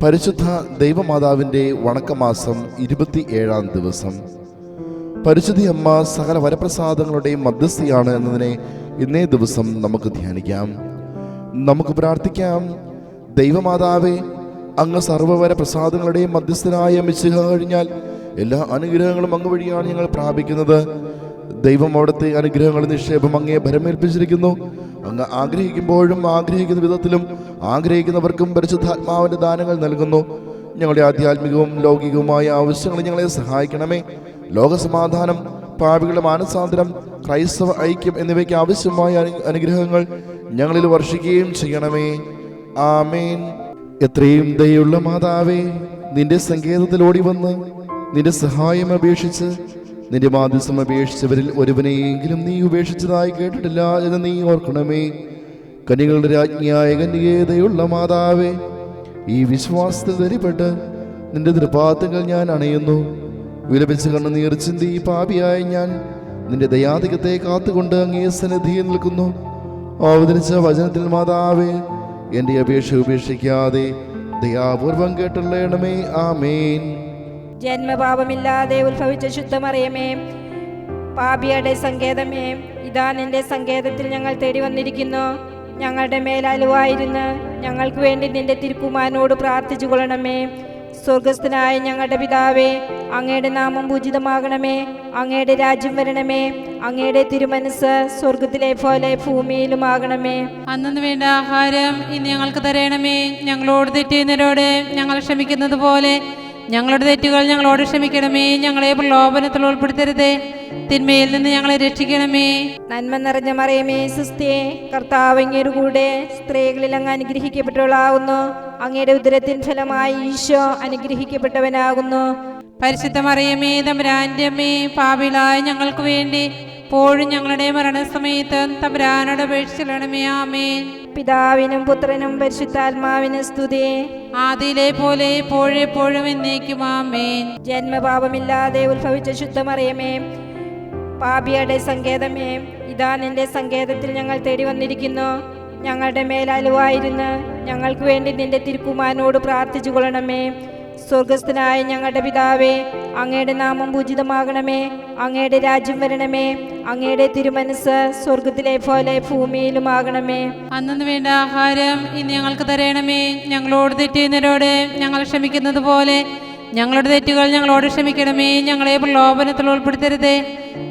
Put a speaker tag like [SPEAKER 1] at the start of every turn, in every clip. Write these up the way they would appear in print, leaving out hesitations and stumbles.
[SPEAKER 1] പരിശുദ്ധ ദൈവമാതാവിൻ്റെ വണക്കമാസം 27-ാം ദിവസം. പരിശുദ്ധി അമ്മ സകല വരപ്രസാദങ്ങളുടെയും മധ്യസ്ഥയാണ് എന്നതിനെ ഇന്നേ ദിവസം നമുക്ക് ധ്യാനിക്കാം. നമുക്ക് പ്രാർത്ഥിക്കാം. ദൈവമാതാവേ, അങ്ങ് സർവ്വവര പ്രസാദങ്ങളുടെയും മധ്യസ്ഥനായ മിശിഹ കഴിഞ്ഞാൽ എല്ലാ അനുഗ്രഹങ്ങളും അങ്ങ് വഴിയാണ് ഞങ്ങൾ പ്രാപിക്കുന്നത്. ദൈവം അവിടുത്തെ അനുഗ്രഹങ്ങളുടെ നിക്ഷേപം അങ്ങേ ഭരമേൽപ്പിച്ചിരിക്കുന്നു. അങ്ങ് ആഗ്രഹിക്കുമ്പോഴും ആഗ്രഹിക്കുന്ന വിധത്തിലും ആഗ്രഹിക്കുന്നവർക്കും പരിശുദ്ധാത്മാവിൻ്റെ ദാനങ്ങൾ നൽകുന്നു. ഞങ്ങളുടെ ആധ്യാത്മികവും ലൗകികവുമായ ആവശ്യങ്ങൾ ഞങ്ങളെ സഹായിക്കണമേ. ലോകസമാധാനം, പാപികളുടെ മാനസാന്തരം, ക്രൈസ്തവ ഐക്യം എന്നിവയ്ക്ക് ആവശ്യമായ അനുഗ്രഹങ്ങൾ ഞങ്ങളിൽ വർഷിക്കുകയും ചെയ്യണമേ. ആമേൻ. എത്രയും ദയുള്ള മാതാവേ, നിന്റെ സങ്കേതത്തിൽ ഓടി വന്ന് നിന്റെ സഹായം അപേക്ഷിച്ച് നിന്റെ മാധ്യസ്ഥം അപേക്ഷിച്ചവരിൽ ഒരുവനെയെങ്കിലും നീ ഉപേക്ഷിച്ചതായി കേട്ടിട്ടില്ല എന്ന് നീ ഓർക്കണമേ. കന്യകളുടെ രാജ്ഞിയായ കന്യകേതയുള്ള മാതാവേ, ഈ വിശ്വാസത്തിൽ ധരിപ്പെട്ട് നിന്റെ തൃപ്പാദങ്ങൾ ഞാൻ അണയുന്നു. വിലപിച്ച് കണ്ണുനീർ ചിന്തി പാപിയായ ഞാൻ നിന്റെ ദയാധികത്തെ കാത്തുകൊണ്ട് അങ്ങേ സന്നിധിയിൽ നിൽക്കുന്നു. അവതരിച്ച വചനത്തിൽ മാതാവേ, എൻ്റെ അപേക്ഷ ഉപേക്ഷിക്കാതെ ദയാപൂർവം കേട്ടുള്ളണമേ. ആമേൻ.
[SPEAKER 2] ജന്മപാപമില്ലാതെ ഉത്ഭവിച്ച ശുദ്ധമറിയമേ, പാപിയുടെ സങ്കേതമേ, ഇതാ നിന്റെ സങ്കേതത്തിൽ ഞങ്ങൾ തേടി വന്നിരിക്കുന്നു. ഞങ്ങളുടെ മേലലുവായിരുന്ന് ഞങ്ങൾക്ക് വേണ്ടി നിന്റെ തിരുക്കുമാരനോട് പ്രാർത്ഥിച്ചു കൊള്ളണമേ. സ്വർഗസ്ഥനായ ഞങ്ങളുടെ പിതാവേ, അങ്ങയുടെ നാമം പൂജിതമാകണമേ. അങ്ങയുടെ രാജ്യം വരണമേ. അങ്ങയുടെ തിരുമനസ് സ്വർഗത്തിലെ പോലെ ഭൂമിയിലുമാകണമേ.
[SPEAKER 3] അന്നു വേണ്ട ആഹാരം ഇന്ന് ഞങ്ങൾക്ക് തരണമേ. ഞങ്ങളോട് തെറ്റുന്നവരോട് ഞങ്ങൾ ക്ഷമിക്കുന്നത് പോലെ ഞങ്ങളുടെ തെറ്റുകൾ ഞങ്ങളോട് ക്ഷമിക്കണമേ. ഞങ്ങളെ പ്രലോഭനത്തിൽ ഉൾപ്പെടുത്തരുതേ, തിന്മയിൽ നിന്ന് ഞങ്ങളെ രക്ഷിക്കണമേ.
[SPEAKER 2] നന്മ നിറഞ്ഞ മറിയമേ, സുസ്ഥിയേ, കർത്താവ് അങ്ങയുടെ കൂടെ സ്ത്രീകളിൽ അങ്ങ് അനുഗ്രഹിക്കപ്പെട്ടവളാകുന്നു. അങ്ങയുടെ ഉദരത്തിൻ ഫലമായി ഈശോ അനുഗ്രഹിക്കപ്പെട്ടവനാകുന്നു.
[SPEAKER 3] പരിശുദ്ധ മറിയമേ, തമ്പുരാന്റെ അമ്മേ, പാപികളായ ഞങ്ങൾക്ക് വേണ്ടി ഇപ്പോഴും ഞങ്ങളുടെ മരണസമയത്ത് തമ്പുരാനോട് അപേക്ഷിക്കണമേ. ആമേൻ.
[SPEAKER 2] പിതാവിനും പുത്രനും പരിശുദ്ധാത്മാവിനും സ്തുതി.
[SPEAKER 3] ആദിയിലെ പോലെ എപ്പോഴും എന്നേക്കും. ആമേൻ.
[SPEAKER 2] ജന്മപാപമില്ലാതെ ഉത്ഭവിച്ച ശുദ്ധമറിയമേ, പാപിയുടെ സങ്കേതമേ, ഇതാ നിന്റെ സങ്കേതത്തിൽ ഞങ്ങൾ തേടി വന്നിരിക്കുന്നു. ഞങ്ങളുടെ മേലലുവായിരുന്ന് ഞങ്ങൾക്ക് വേണ്ടി നിന്റെ തിരുക്കുമാരനോട് പ്രാർത്ഥിച്ചു കൊള്ളണമേ. സ്വർഗസ്ഥനായ ഞങ്ങളുടെ പിതാവേ, അങ്ങയുടെ നാമം പൂജിതമാകണമേ. അങ്ങയുടെ രാജ്യം വരണമേ. അങ്ങയുടെ തിരുമനസ് സ്വർഗത്തിലെ പോലെ ഭൂമിയിലുമാകണമേ.
[SPEAKER 3] അന്നു വേണ്ട ആഹാരം ഇന്ന് ഞങ്ങൾക്ക് തരണമേ. ഞങ്ങളോട് തെറ്റുന്നവരോട് ഞങ്ങൾ ക്ഷമിക്കുന്നത് പോലെ ഞങ്ങളുടെ തെറ്റുകൾ ഞങ്ങളോട് ക്ഷമിക്കണമേ. ഞങ്ങളെ പ്രലോഭനത്തിൽ ഉൾപ്പെടുത്തരുതേ,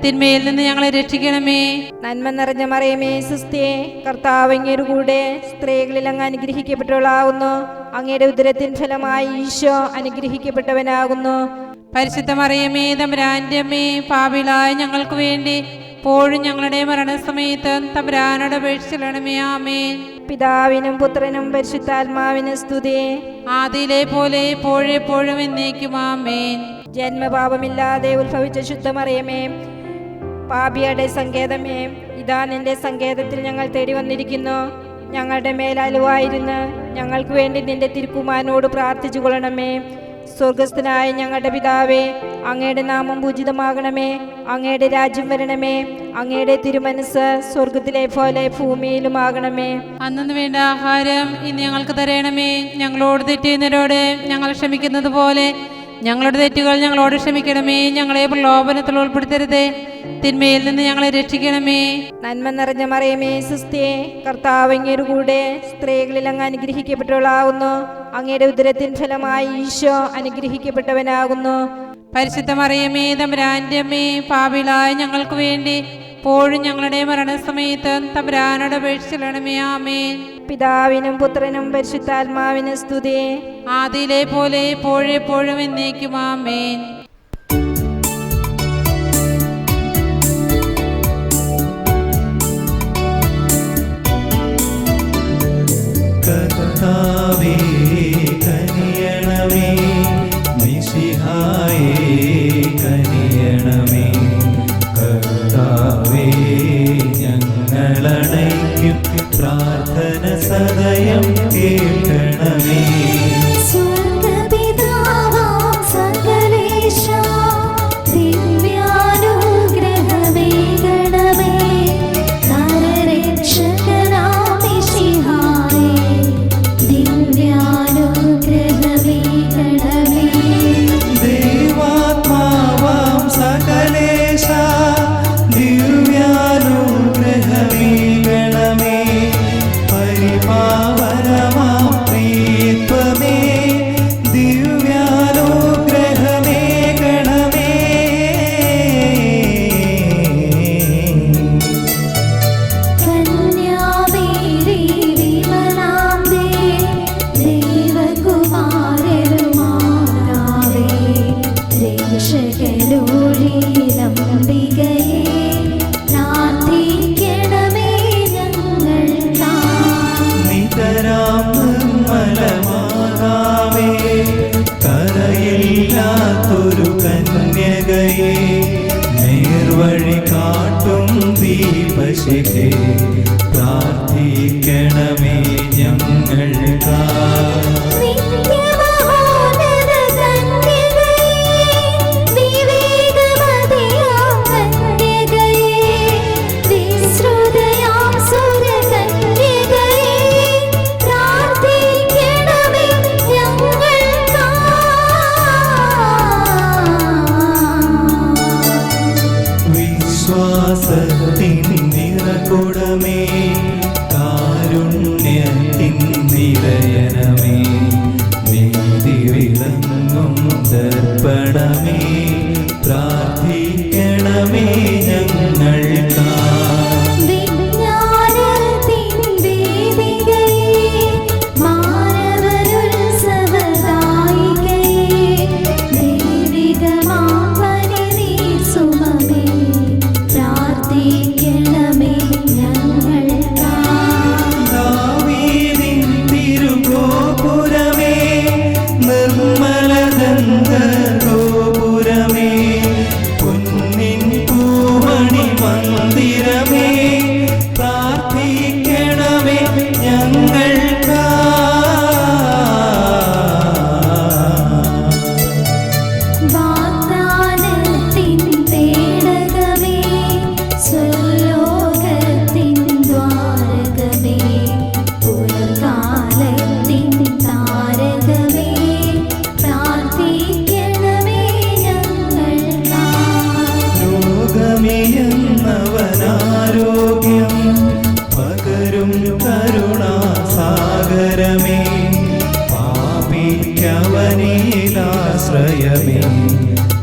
[SPEAKER 3] തിന്മയിൽ നിന്ന് ഞങ്ങളെ രക്ഷിക്കണമേ.
[SPEAKER 2] നന്മ നിറഞ്ഞ മറിയമേ, സുസ്ഥിയേ, കർത്താവ് അങ്ങയുടെ കൂടെ സ്ത്രീകളിൽ അങ്ങ് അനുഗ്രഹിക്കപ്പെട്ടവളാകുന്നു. അങ്ങയുടെ ഉദരത്തിൻ ഫലമായി ഈശോ അനുഗ്രഹിക്കപ്പെട്ടവനാകുന്നു.
[SPEAKER 3] പരിശുദ്ധ മറിയമേ, തമ്പുരാന്റെ അമ്മേ, പാപികളായ ഞങ്ങൾക്ക് വേണ്ടി ഇപ്പോഴും ഞങ്ങളുടെ മരണസമയത്ത് തമ്പുരാനോട് അപേക്ഷിക്കണമേ. ആമേൻ.
[SPEAKER 2] പിതാവിനും പുത്രനും പരിശുദ്ധാത്മാവിനും സ്തുതി.
[SPEAKER 3] ആദിയിലെ പോലെ എപ്പോഴും എന്നേക്കും. ആമേൻ.
[SPEAKER 2] ജന്മപാപമില്ലാതെ ഉത്ഭവിച്ച ശുദ്ധമറിയമേ, പാപിയുടെ സങ്കേതമേ, ഇതാ നിന്റെ സങ്കേതത്തിൽ ഞങ്ങൾ തേടി വന്നിരിക്കുന്നു. ഞങ്ങളുടെ മേലലുവായിരുന്ന് ഞങ്ങൾക്ക് വേണ്ടി നിന്റെ തിരുക്കുമാരനോട് പ്രാർത്ഥിച്ചു കൊള്ളണമേ. സ്വർഗസ്ഥനായ ഞങ്ങളുടെ പിതാവേ, അങ്ങയുടെ നാമം പൂജിതമാകണമേ. അങ്ങയുടെ രാജ്യം വരണമേ. അങ്ങയുടെ തിരുമനസ് സ്വർഗത്തിലെ പോലെ ഭൂമിയിലുമാകണമേ.
[SPEAKER 3] അന്നു വേണ്ട ആഹാരം ഇന്ന് ഞങ്ങൾക്ക് തരണമേ. ഞങ്ങളോട് തെറ്റുന്നവരോട് ഞങ്ങൾ ക്ഷമിക്കുന്നത് പോലെ ഞങ്ങളുടെ തെറ്റുകൾ ഞങ്ങളോട് ക്ഷമിക്കണമേ. ഞങ്ങളെ പ്രലോഭനത്തിൽ ഉൾപ്പെടുത്തരുതേ, തിന്മയിൽ നിന്ന് ഞങ്ങളെ രക്ഷിക്കണമേ.
[SPEAKER 2] നന്മ നിറഞ്ഞ മറിയമേ, സുസ്ഥിയേ, കർത്താവ് അങ്ങയുടെ കൂടെ സ്ത്രീകളിൽ അങ്ങ് അനുഗ്രഹിക്കപ്പെട്ടവളാകുന്നു. അങ്ങയുടെ ഉദരത്തിൻ ഫലമായി ഈശോ അനുഗ്രഹിക്കപ്പെട്ടവനാകുന്നു.
[SPEAKER 3] പരിശുദ്ധ മറിയമേ, തമ്പുരാന്റെ അമ്മേ, പാപികളായ ഞങ്ങൾക്ക് വേണ്ടി ഇപ്പോഴും ഞങ്ങളുടെ മരണസമയത്ത് തമ്പുരാനോട് അപേക്ഷിക്കണമേ. ആമേൻ.
[SPEAKER 2] പിതാവിനും പുത്രനും പരിശുദ്ധാത്മാവിനും സ്തുതി.
[SPEAKER 3] ആദിയിലെ പോലെ എപ്പോഴും എന്നേക്കും. ആമേൻ.
[SPEAKER 4] കർത്താവേ കനിയണമേ, മിശിഹായേ കനിയണമേ. കർത്താവേ ഞങ്ങളണയ്ക്കും പ്രാർത്ഥന സദയം കേൾക്കണമേ.
[SPEAKER 5] ദിവ്യാനുഗ്രഹമേ ഈശോയിലംബികയേ പ്രാർത്ഥിക്കണമേ ഞങ്ങൾക്കായി.
[SPEAKER 4] നിതരാം നിർമ്മലമാതാവേ, കരയില്ലാത്തൊരു കന്യകയെ, നേർവഴി കാട്ടും ദീപശിഖേ, പ്രാർത്ഥിക്കണമേ ഞങ്ങൾക്കായി.
[SPEAKER 5] നിത്യമഹോന്നത കന്യകയേ, വിവേകവതിയാം കന്യകയേ, വിശ്രുതയാം സുരകന്യകയേ, പ്രാർത്ഥിക്കണമേ ഞങ്ങൾക്കായി.
[SPEAKER 4] വിശ്വാസത്തിൻ നിറകുടമേ, കാരുണ്യത്തിൻ നിലയനമേ, നീതി വിളങ്ങും ദർപ്പണമേ, പ്രാർത്ഥിക്കണമേ ഞങ്ങൾക്കായി.
[SPEAKER 5] വിജ്ഞാനത്തിൻ വേദികയേ, മാനവരുത്സവദായികയേ, ദൈവികമാം പരിനിസുമമേ, പ്രാർത്ഥിക്കണമേ ഞങ്ങൾക്കായി.
[SPEAKER 4] ദാവീദിൻ തിരുഗോപുരമേ, നിർമ്മലദന്ത ഗോപുരമേ, പൊന്നിൻ പൂമണി മന്ദിരമേ, പ്രാർത്ഥിക്കണമേ ഞങ്ങൾക്കായി.
[SPEAKER 5] വാഗ്ദാനത്തിൻ പേടകമേ, സ്വർലോകത്തിൻ ദ്വാരകമേ, പുലർകാലത്തിൻ താരകമേ, പ്രാർത്ഥിക്കണമേ ഞങ്ങൾക്കായി.
[SPEAKER 4] രോഗമിയെന്നവനാരോഗ്യം പകരും കരുണാസാഗരമേ, പാപിക്കവനിലാശ്രയമേ,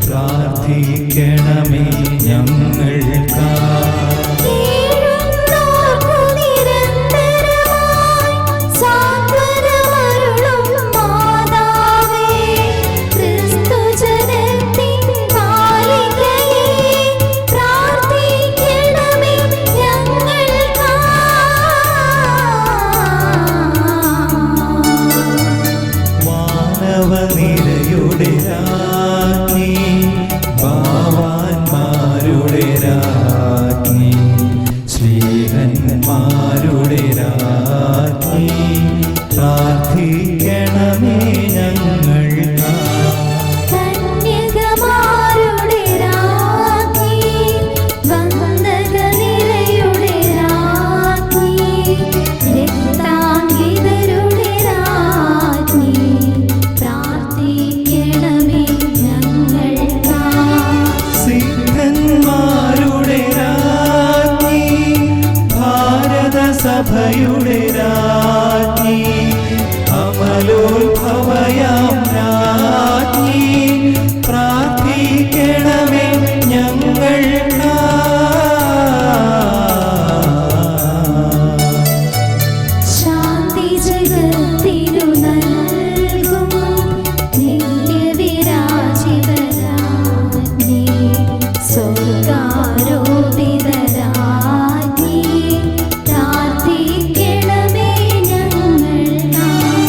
[SPEAKER 4] പ്രാർത്ഥിക്കണമേ ഞങ്ങൾക്കായി.
[SPEAKER 5] കേഴുന്നോർക്കു നിരന്തരമായി സാന്ത്വനമരുളും മാതാവേ, ക്രിസ്തുജനത്തിൻ ബാലികയേ, പ്രാർത്ഥിക്കണമേ ഞങ്ങൾക്കായി.
[SPEAKER 4] വാനവനിരയുടെ രാജ്ഞി, ഭാവാന്മാരുടെ രാജ്ഞി, ശ്രീഹന്മാരുടെ രാജ്ഞി, പ്രാർത്ഥിക്കണമേ ഞങ്ങൾക്കായി.
[SPEAKER 5] കന്യകമാരുടെ രാജ്ഞി, വന്ദകനിരയുടെ രാജ്ഞി, രക്താംഗിതരുടെ രാജ്ഞി, പ്രാർത്ഥിക്കണമേ ഞങ്ങൾക്കായി.
[SPEAKER 4] സിദ്ധന്മാരുടെ രാജ്ഞി, ഭാരതസഭയുടെ രാജ്ഞി, അമലോത്ഭവയാം രാജ്ഞി, പ്രാർത്ഥിക്കണമേ ഞങ്ങൾക്കായി.
[SPEAKER 5] ശാന്തി ജഗത്തിനു നൽകും നിത്യവിരാജിതരാജ്ഞി, സ്വർഗാരോപിതരാജ്ഞി, പ്രാർത്ഥിക്കണമേ ഞങ്ങൾക്കായി.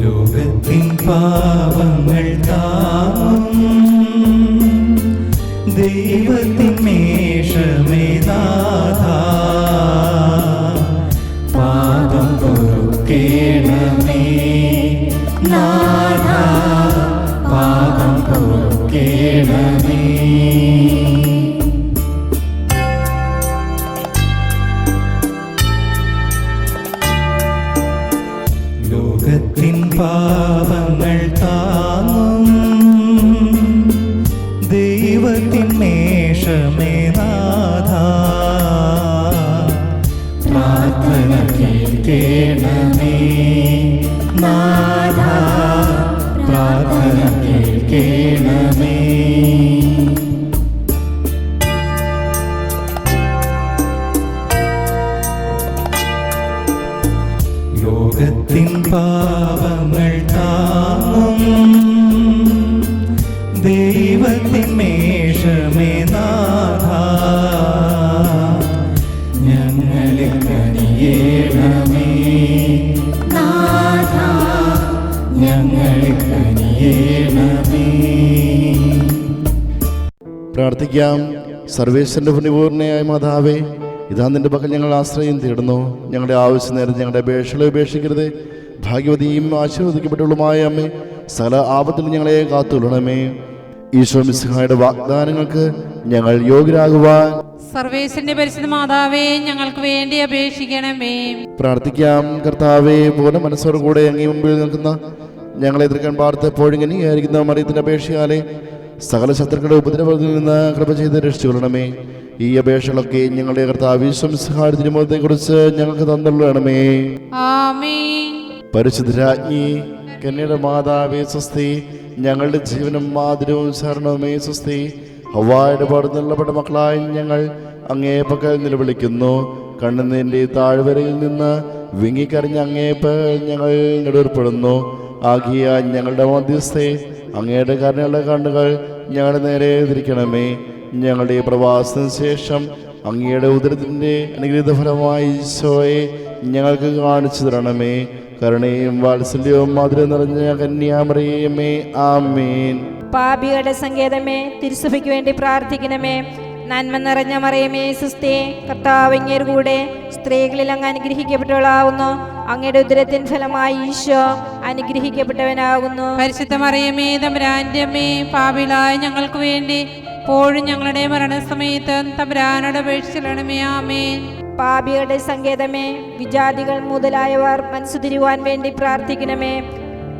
[SPEAKER 4] ലോകത്തിൻ പാപങ്ങൾ താങ്ങും ദൈവത്തിൻ മേഷമേ നാഥ, പാപം പൊറുക്കേണമേ നാഥ, പാപം പൊറുക്കേണമേ. ലോകത്തിൻ പാപങ്ങൾ താങ്ങും ദൈവത്തിൻ മേഷമേ നാഥ, പ്രാർത്ഥന കേൾക്കേണമേ നാഥ, പ്രാർത്ഥന കേൾക്കേണമേ. ലോകത്തിൻ പാപങ്ങൾ പാപങ്ങൾ താങ്ങും ദൈവത്തിൻ മേഷമേ നാഥ, ഞങ്ങളിൽ കനിയേണമേ
[SPEAKER 5] നാഥ,
[SPEAKER 4] ഞങ്ങളിൽ കനിയേണമേ.
[SPEAKER 1] പ്രാർത്ഥിക്കാം. സർവേശ്വരന്റെ പുണ്യപൂർണ്ണയായ മാതാവേ, ഇതാ നിന്റെ പക്കൽ ഞങ്ങൾ ആശ്രയം തേടുന്നു. ഞങ്ങളുടെ ആവശ്യ നേരം ഞങ്ങളുടെ അപേക്ഷകളെ ഉപേക്ഷിക്കരുത്. ഭാഗ്യവതിയും ആശീർവദിക്കപ്പെട്ടുള്ളതുമായ അമ്മേ, സകല ആപത്തിൽ ഞങ്ങളെ കാത്തുകൊള്ളണമേ. ഈശോ മിശിഹായുടെ വാഗ്ദാനങ്ങൾക്ക് ഞങ്ങൾ യോഗ്യരാകുവാൻ
[SPEAKER 3] സർവേശ്വരന്റെ പരിശുദ്ധ മാതാവേ, ഞങ്ങൾക്ക് വേണ്ടി അപേക്ഷിക്കണമേ.
[SPEAKER 1] പ്രാർത്ഥിക്കാം. കർത്താവേ, പൂർണ്ണ മനസ്സോടുകൂടെ അങ്ങേ മുമ്പിൽ നിൽക്കുന്ന ഞങ്ങളെ എതിർക്കാൻ പാർത്തപ്പോഴും ഇനിയായിരിക്കുന്ന മറിയത്തിന്റെ അപേക്ഷയാലെ സകല ശത്രുക്കളുടെ ഉപദ്രവത്തിൽ നിന്ന് കൃപ ചെയ്ത് രക്ഷിച്ചുകൊള്ളണമേ. ഈ അപേക്ഷകളൊക്കെ ഞങ്ങളുടെ കർത്താവ് ഈശോ മിശിഹായുടെ തിരുമുഖത്തെ കുറിച്ച് ഞങ്ങൾക്ക് തന്നുള്ളണമേ.
[SPEAKER 3] ആമേൻ.
[SPEAKER 1] പരിശുദ്ധരാജ്ഞി കന്യയുടെ മാതാവേ സ്വസ്തി, ഞങ്ങളുടെ ജീവനും മാതിരവും ശരണവുമേ സ്വസ്തി. ഹവ്വായുടെ പാടുന്നപ്പെട്ട മക്കളായി ഞങ്ങൾ അങ്ങേ പക്കൽ നിലവിളിക്കുന്നു. കണ്ണുനീരിന്റെ താഴ്വരയിൽ നിന്ന് വിങ്ങിക്കറിഞ്ഞ അങ്ങേ പക്കൽ ഞങ്ങൾ നെടുവേർപ്പെടുന്നു. ആകിയ ഞങ്ങളുടെ മധ്യസ്ഥെ, അങ്ങയുടെ കരുണയുള്ള കണ്ണുകൾ ഞങ്ങളുടെ നേരെ തിരിക്കണമേ. ഞങ്ങളുടെ പ്രവാസത്തിന് ശേഷം അങ്ങയുടെ ഉദരത്തിൻ്റെ അനുഗ്രഹീത ഫലമായി ഈശോയെ ഞങ്ങൾക്ക് കാണിച്ചു തരണമേ. കരുണയും വാത്സല്യവും മധുരം നിറഞ്ഞ കന്യാമറിയമേ, ആമേൻ.
[SPEAKER 2] പാപികളുടെ സങ്കേതമേ, തിരുസഭയ്ക്ക് വേണ്ടി പ്രാർത്ഥിക്കണമേ. നന്മ നിറഞ്ഞ മറിയമേ സുസ്ഥേ, കർത്താവ് അങ്ങയുടെ കൂടെ സ്ത്രീകളിൽ അങ്ങ് അനുഗ്രഹിക്കപ്പെട്ടവളാവുന്നു. അങ്ങയുടെ ഉദരത്തിൻ ഫലമായി ഈശോ അനുഗ്രഹിക്കപ്പെട്ടവനാകുന്നു.
[SPEAKER 3] പരിശുദ്ധ മറിയമേ, തമ്പുരാന്റെ അമ്മേ, പാപികളായ ഞങ്ങൾക്ക് വേണ്ടി ഇപ്പോഴും ഞങ്ങളുടെ മരണസമയത്ത് തമ്പുരാനോട് അപേക്ഷിക്കണമേ. ആമേൻ.
[SPEAKER 2] പാപികളുടെ സങ്കേതമേ, വിജാതികൾ മുതലായവർ മനസ്സുതിരുവാൻ വേണ്ടി പ്രാർത്ഥിക്കണമേ.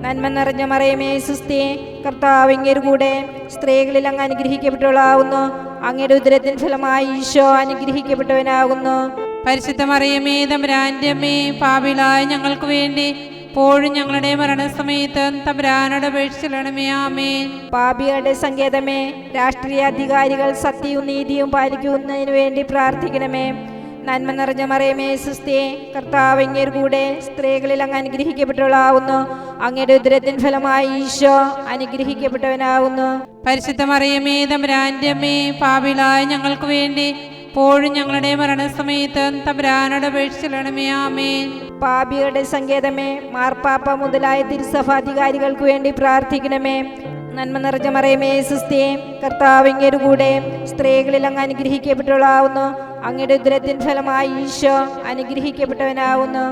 [SPEAKER 2] നന്മ നിറഞ്ഞ മറിയമേ സുസ്ഥേ, കർത്താവ് അങ്ങയുടെ കൂടെ സ്ത്രീകളിൽ അങ്ങ് അനുഗ്രഹിക്കപ്പെട്ടവളാവുന്നു. അങ്ങയുടെ ഉദരത്തിൻ ഫലമായി ഈശോ അനുഗ്രഹിക്കപ്പെട്ടവനാകുന്നു.
[SPEAKER 3] പരിശുദ്ധ മറിയമേ, തമ്പുരാന്റെ അമ്മേ, പാപികളായ ഞങ്ങൾക്ക് വേണ്ടി ഇപ്പോഴും ഞങ്ങളുടെ മരണസമയത്ത് തമ്പുരാനോട് അപേക്ഷിക്കണമേ. ആമേൻ.
[SPEAKER 2] പാപികളുടെ സങ്കേതമേ, രാഷ്ട്രീയ അധികാരികൾ സത്യവും നീതിയും പാലിക്കുന്നതിന് വേണ്ടി പ്രാർത്ഥിക്കണമേ. നന്മ നിറഞ്ഞ മറിയമേ സുസ്ഥേ, കർത്താവ് അങ്ങയുടെ കൂടെ സ്ത്രീകളിൽ അങ്ങ് അനുഗ്രഹിക്കപ്പെട്ടവളാവുന്നു. അങ്ങയുടെ ഉദരത്തിൻ ഫലമായി ഈശോ അനുഗ്രഹിക്കപ്പെട്ടവനാവുന്നു.
[SPEAKER 3] പരിശുദ്ധ മറിയമേ, തമ്പുരാന്റെ അമ്മേ, പാപികളായ ഞങ്ങൾക്ക് വേണ്ടി ഇപ്പോഴും ഞങ്ങളുടെ മരണസമയത്ത് തമ്പുരാനോട് അപേക്ഷിക്കണമേ. ആമേൻ.
[SPEAKER 2] പാപികളുടെ സങ്കേതമേ, മാർപ്പാപ്പ മുതലായ തിരുസഭാധികാരികൾക്ക് വേണ്ടി പ്രാർത്ഥിക്കണമേ. നന്മ നിറഞ്ഞ മറിയമേ സുസ്ഥേ, കർത്താവ് അങ്ങയുടെ കൂടെ സ്ത്രീകളിൽ അങ്ങ് അനുഗ്രഹിക്കപ്പെട്ടവളാവുന്നു. അങ്ങയുടെ ഉദരത്തിൻ ഫലമായി ഈശോ അനുഗ്രഹിക്കപ്പെട്ടവനാവുന്നു.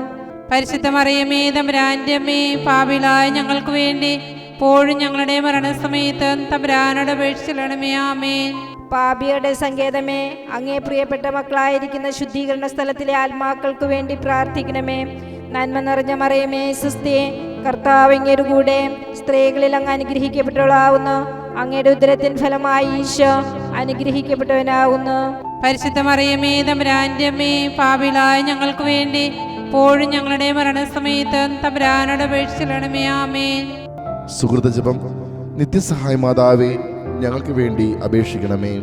[SPEAKER 3] പരിശുദ്ധ മറിയമേ, തമ്പുരാന്റെ അമ്മേ, പാപികളായ ഞങ്ങൾക്ക് വേണ്ടി ഇപ്പോഴും ഞങ്ങളുടെ മരണസമയത്ത് തമ്പുരാനോട് അപേക്ഷിക്കണമേ. ആമേൻ.
[SPEAKER 2] പാപികളുടെ സങ്കേതമേ, അങ്ങേ പ്രിയപ്പെട്ട മക്കളായിരിക്കുന്ന ശുദ്ധീകരണ സ്ഥലത്തിലെ ആത്മാക്കൾക്ക് വേണ്ടി പ്രാർത്ഥിക്കണമേ. നന്മ നിറഞ്ഞ മറിയമേ സുസ്ഥേ, കർത്താവ് അങ്ങയുടെ കൂടെ സ്ത്രീകളിൽ അങ്ങ് അനുഗ്രഹിക്കപ്പെട്ടവളാവുന്നു. അങ്ങയുടെ ഉദരത്തിൻ ഫലമായി ഈശോ അനുഗ്രഹിക്കപ്പെട്ടവനാവുന്നു.
[SPEAKER 3] പരിശുദ്ധ മറിയമേ, തമ്പുരാന്റെ അമ്മേ, പാപികളായ ഞങ്ങൾക്ക് വേണ്ടി ഇപ്പോഴും ഞങ്ങളുടെ മരണസമയത്ത് തമ്പുരാനോട് അപേക്ഷിക്കണമേ. ആമേൻ.
[SPEAKER 1] സുഹൃത ജപം. നിത്യസഹായ മാതാവേ, ഞങ്ങൾക്ക് വേണ്ടി അപേക്ഷിക്കണമേ.